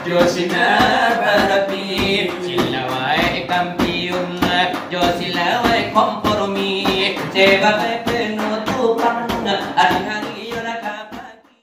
Jo sinar berapi silawai kampiun jo silawai kompromi sebagai penutupan hari-hari raka pagi.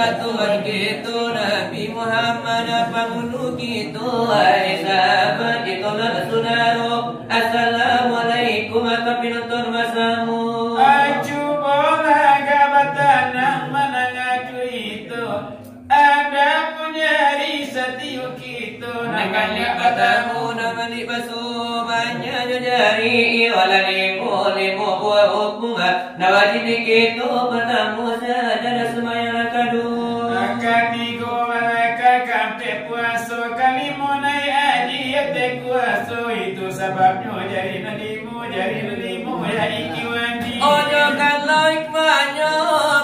Tuhan kita Nabi Muhammad penghulu kita hai sahabat kita nak saudara assalamualaikum warahmatullahi wabarakatuh. Ajubola gabatan menangaku itu ada punya risati kita nakanya katamu namani basu banyak jari wala lemo buah bunga nawajini kita bertamu saja semayang kadu katigo mereka kampe puaso kalimonai ajiyate kuaso itu sebabnya jari nadimu ya ikiwandi ojo kalau ikmanya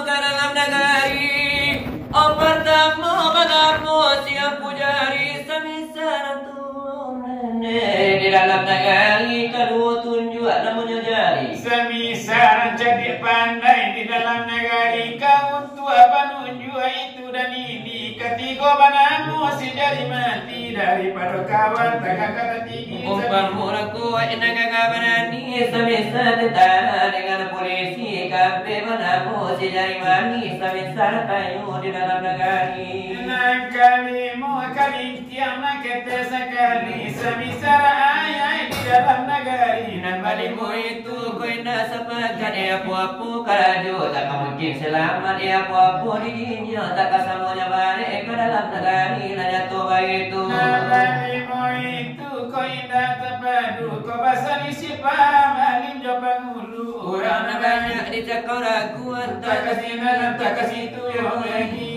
ke dalam negari pertama padamu siap pujari semisal Tuhan di dalam negari kedua tunjuk namanya jari semisal jadi pandai di dalam negari kau tua penunjuk itu dan ini ketiga padamu si jari mati daripada kawan tengah kata tinggi umpam muraku enak kabarani semisal tetara dengan polisi kafe padamu si jari mani semisal kayu di dalam negari nak kalimu kali tiama kete sekali semisal ayai di dalam negari nan balimu itu koina sepakat apa-apa karajo tak mungkin selamat apa-apa di dunia tak kasamunya balik ke dalam negari nanya tu begitu balimu itu koina terpadu kau basani siapa malin jo pangulu Kurang banyak dicakap raguan tak kasih malam tak kasih tuyul lagi.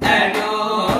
Aduh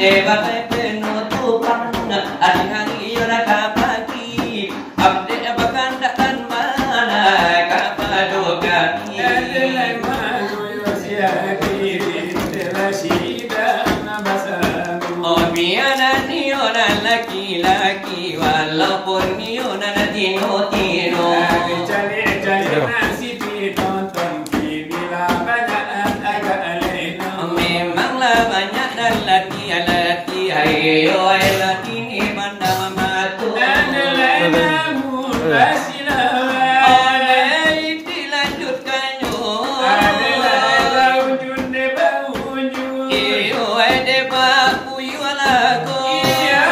Sebagai penutupan hari-hari raka pagi, update bahkan takkan mana kapadukan adalah manusia diri terlasida nabasamu. Oh biana nionan laki-laki walaupun nionan tino-tino. Cari nasi ditonton bila banyak agak alena. Memanglah banyak dan laki-laki ayo laki ni mana matu. Adalah namun basilah. Oleh dilanjutkannya. Adalah wujud deba wujud. Iyo deba kuyu lagu. Iya.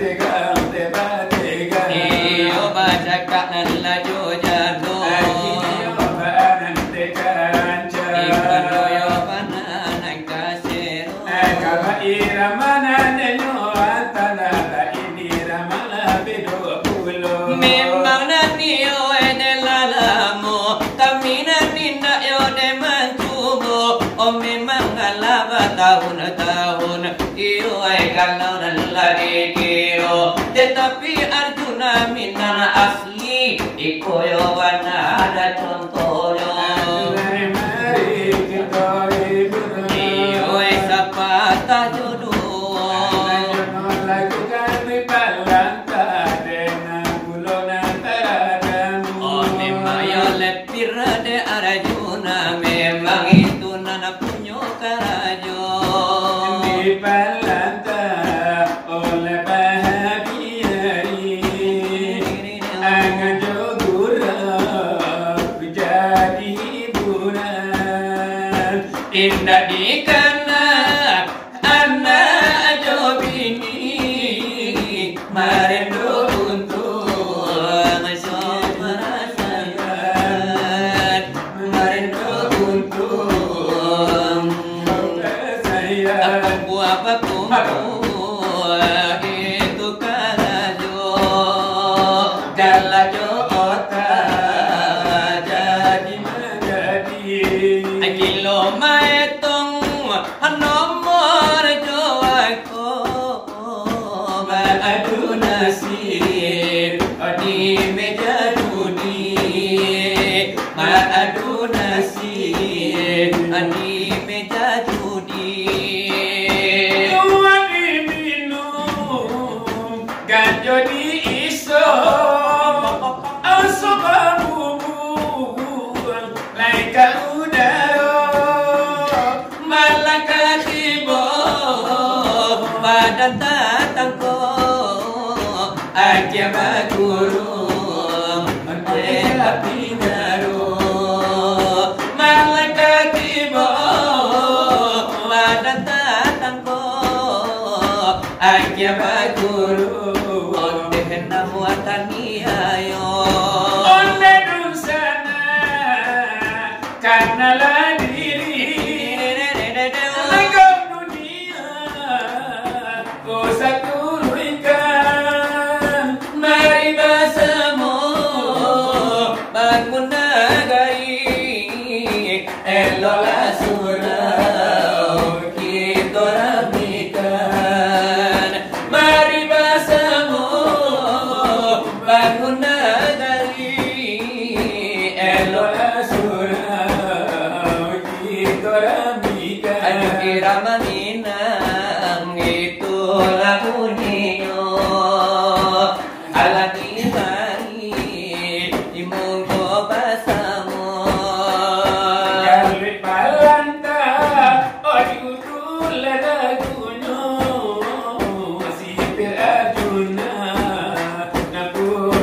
Tega deba tega. Iyo baca kanan laju jadu. Iyo banan tega ranca. Ikano yo panan kasero. Kaba iramana nenyo antana ini ramana bedo pulo. Memang nanti yo lalamu, kami nanti nak yo mancubo. Oh memang alaba tahun-tahun, iyo kalau nalari kiro. Tetapi Arjuna minana asli, iko yo wana ada contohnya. Mari kita ibu. Iyo sapata jodoh. Oh memang yo lepir de Arjuna, memang itu nana punyo karajo. Di palanta oleh bahagiari angan jogura jadi hiburan Indah dikana anak jobini merindu untuk masuk perasaan merindu untuk apa kumpul itu kalajo kalajo otak jadi kilo maetong nomor joako maadu nasir di meja judi maadu nasir di meja judi tuan minum ganjo di iso asobamu laika udaro malakatibo badan tatangko aja baguru ela pinaro malakatibo badan tatangko aja baguru onde namuatani ayo oleh dusana karena la diri legam dunia kau satu ikan mari bersama bangun negeri elola surau kita ramaikan mari bersama bangun negeri elola surau kita ramaikan Irama Minang itu lagunya ala kimari imungko basamu Galit palanta Odiutul lagunya Sipil ajuna Nabu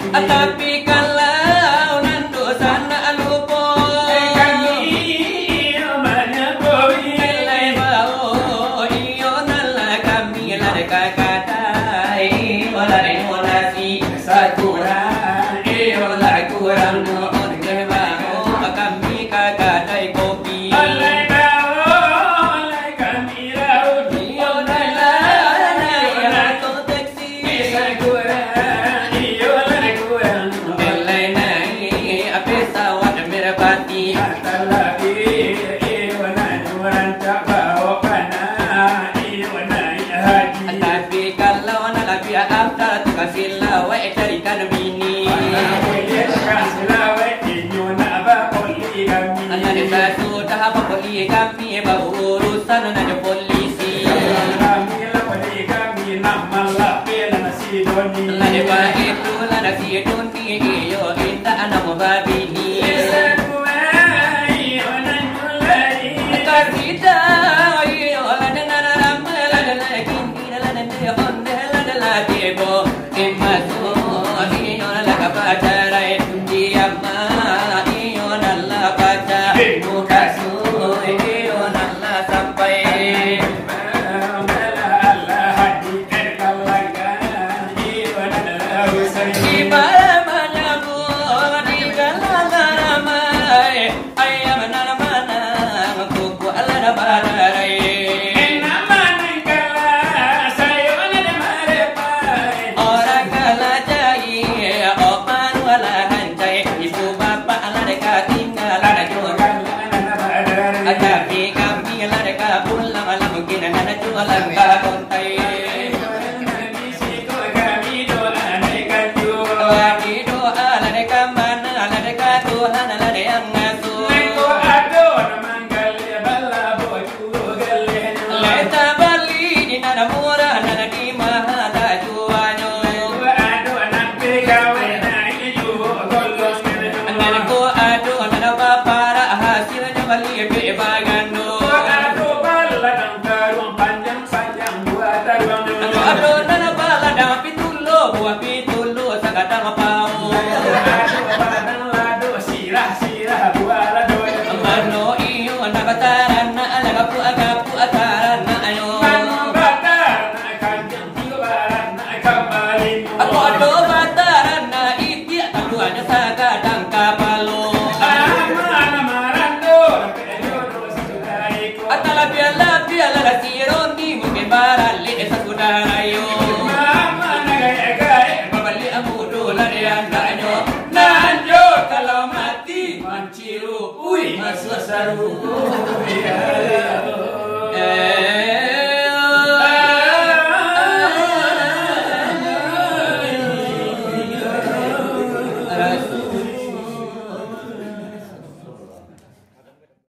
Tapi kalau nandu sana lupa kami banyak koi lelai bau iyo nala kami lada kakatai walai monasi sakura iyo la kurang no dengan bau kami kakatai kopi walai bau walai kami laut iyo nala to taxi sakura kasihlah wae carikan bini kasihlah wae nyona apa poli kami anak sudah apa poli kami baru urusan ada polisi kami lah poli kami nama lah pela nasi doni lade ba itu lah nasi doni yo kita anak mabini kasida yo la dengan ramal la lagi la la lagi bo Imasu iyo nala kapacarai Iyama iyo nala paca Mukasu iyo nala sampai Ibara manyabu Di galala rama Aduh,